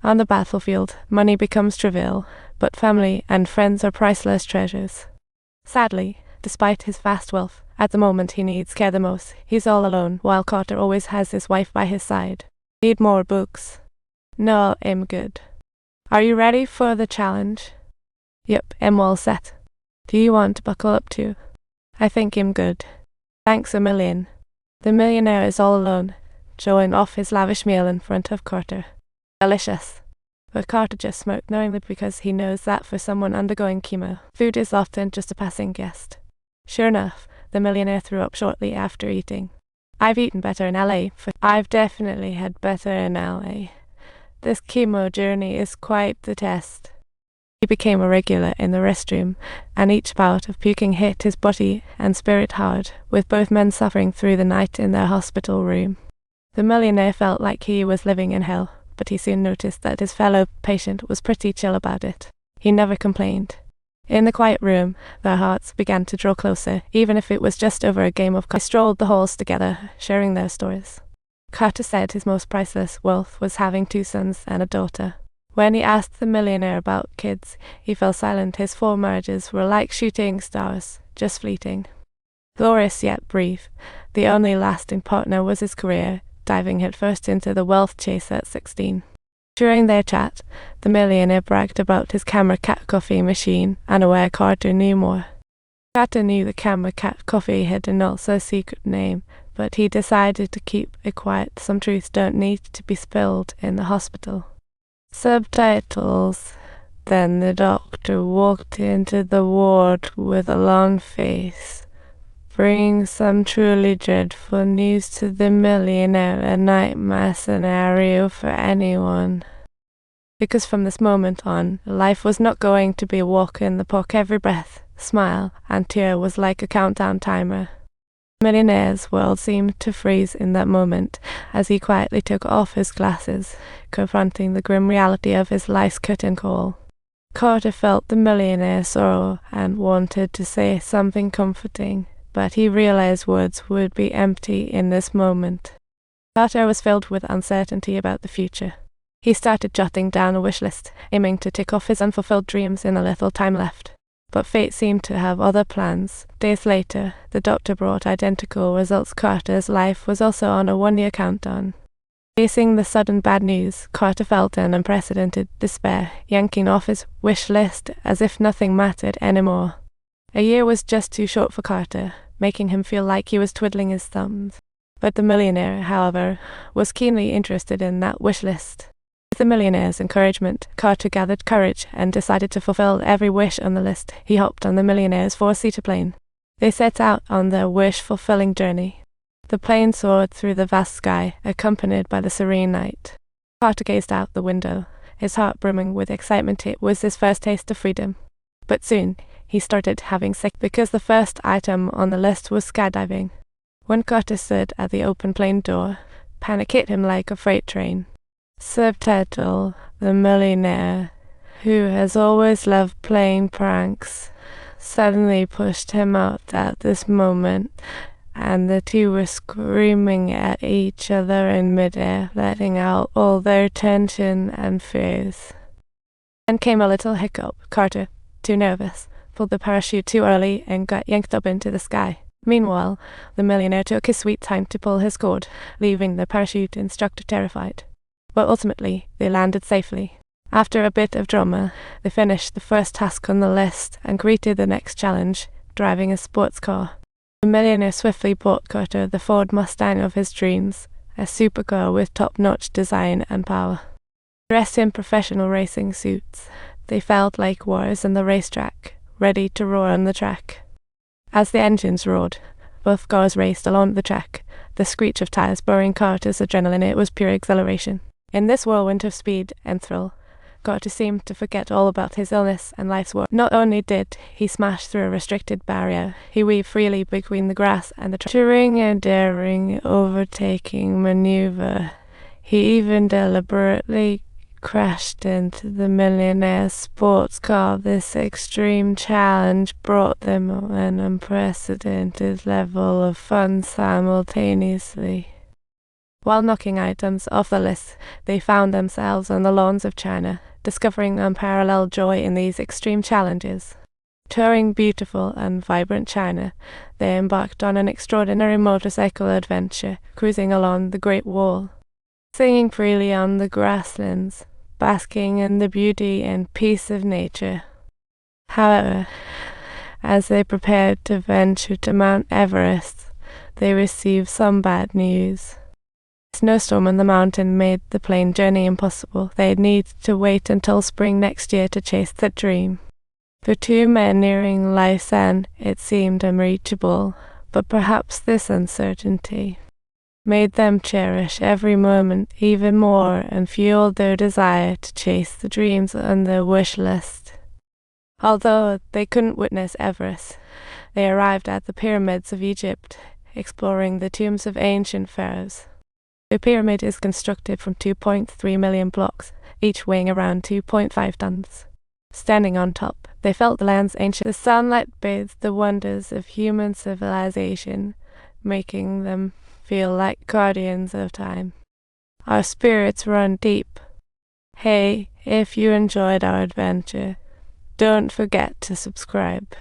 On the battlefield, money becomes trivial, but family and friends are priceless treasures. Sadly, despite his vast wealth, at the moment he needs care the most, he's all alone, while Carter always has his wife by his side. Need more books? No, I'm good. Are you ready for the challenge? Yep, I'm all set. Do you want to buckle up too? I think I'm good. Thanks a million. The millionaire is all alone, showing off his lavish meal in front of Carter. Delicious. But Carter just smirked knowingly because he knows that for someone undergoing chemo, food is often just a passing guest. Sure enough, the millionaire threw up shortly after eating. I've eaten better in LA, I've definitely had better in LA. This chemo journey is quite the test. He became a regular in the restroom, and each bout of puking hit his body and spirit hard, with both men suffering through the night in their hospital room. The millionaire felt like he was living in hell, but he soon noticed that his fellow patient was pretty chill about it. He never complained. In the quiet room, their hearts began to draw closer, even if it was just over a game of cards. They strolled the halls together, sharing their stories. Carter said his most priceless wealth was having 2 sons and a daughter. When he asked the millionaire about kids, he fell silent. His 4 marriages were like shooting stars, just fleeting. Glorious yet brief, the only lasting partner was his career, diving headfirst into the wealth chase at 16. During their chat, the millionaire bragged about his Camera Cat coffee machine, unaware Carter knew more. Carter knew the Camera Cat coffee had an also secret name, but he decided to keep it quiet. Some truths don't need to be spilled in the hospital. Subtitles. Then the doctor walked into the ward with a long face, bringing some truly dreadful news to the millionaire, a nightmare scenario for anyone. Because from this moment on, life was not going to be a walk in the park. Every breath, smile, and tear was like a countdown timer. The millionaire's world seemed to freeze in that moment as he quietly took off his glasses, confronting the grim reality of his life's curtain call. Carter felt the millionaire's sorrow and wanted to say something comforting, but he realized words would be empty in this moment. Carter was filled with uncertainty about the future. He started jotting down a wish list, aiming to tick off his unfulfilled dreams in the little time left. But fate seemed to have other plans. Days later, the doctor brought identical results. Carter's life was also on a 1-year countdown. Facing the sudden bad news, Carter felt an unprecedented despair, yanking off his wish list as if nothing mattered anymore. A year was just too short for Carter, making him feel like he was twiddling his thumbs. But the millionaire, however, was keenly interested in that wish list. With the millionaire's encouragement, Carter gathered courage and decided to fulfill every wish on the list. He hopped on the millionaire's 4-seater plane. They set out on their wish-fulfilling journey. The plane soared through the vast sky, accompanied by the serene night. Carter gazed out the window, his heart brimming with excitement. It was his first taste of freedom. But soon, he started having sick because the first item on the list was skydiving. When Carter stood at the open plane door, panic hit him like a freight train. Subtitle: The millionaire, who has always loved playing pranks, suddenly pushed him out at this moment, and the two were screaming at each other in midair, letting out all their tension and fears. Then came a little hiccup. Carter, too nervous, pulled the parachute too early and got yanked up into the sky. Meanwhile, the millionaire took his sweet time to pull his cord, leaving the parachute instructor terrified. But ultimately, they landed safely. After a bit of drama, they finished the first task on the list and greeted the next challenge, driving a sports car. The millionaire swiftly bought Carter the Ford Mustang of his dreams, a supercar with top-notch design and power. Dressed in professional racing suits, they felt like warriors on the racetrack, ready to roar on the track. As the engines roared, both cars raced along the track, the screech of tires burning Carter's adrenaline. It was pure exhilaration. In this whirlwind of speed and thrill, Carter seemed to forget all about his illness and life's work. Not only did he smash through a restricted barrier, he weaved freely between the grass and the track. During a daring overtaking maneuver, he even deliberately crashed into the millionaire's sports car. This extreme challenge brought them an unprecedented level of fun simultaneously. While knocking items off the list, they found themselves on the lawns of China, discovering unparalleled joy in these extreme challenges. Touring beautiful and vibrant China, they embarked on an extraordinary motorcycle adventure, cruising along the Great Wall, singing freely on the grasslands, basking in the beauty and peace of nature. However, as they prepared to venture to Mount Everest, they received some bad news. A snowstorm on the mountain made the plane journey impossible. They'd need to wait until spring next year to chase the dream. For two men nearing life's end, it seemed unreachable, but perhaps this uncertainty made them cherish every moment even more and fueled their desire to chase the dreams on their wish list. Although they couldn't witness Everest, they arrived at the pyramids of Egypt, exploring the tombs of ancient pharaohs. The pyramid is constructed from 2.3 million blocks, each weighing around 2.5 tons. Standing on top, they felt the land's ancient. The sunlight bathed the wonders of human civilization, making them feel like guardians of time. Our spirits run deep. Hey, if you enjoyed our adventure, don't forget to subscribe.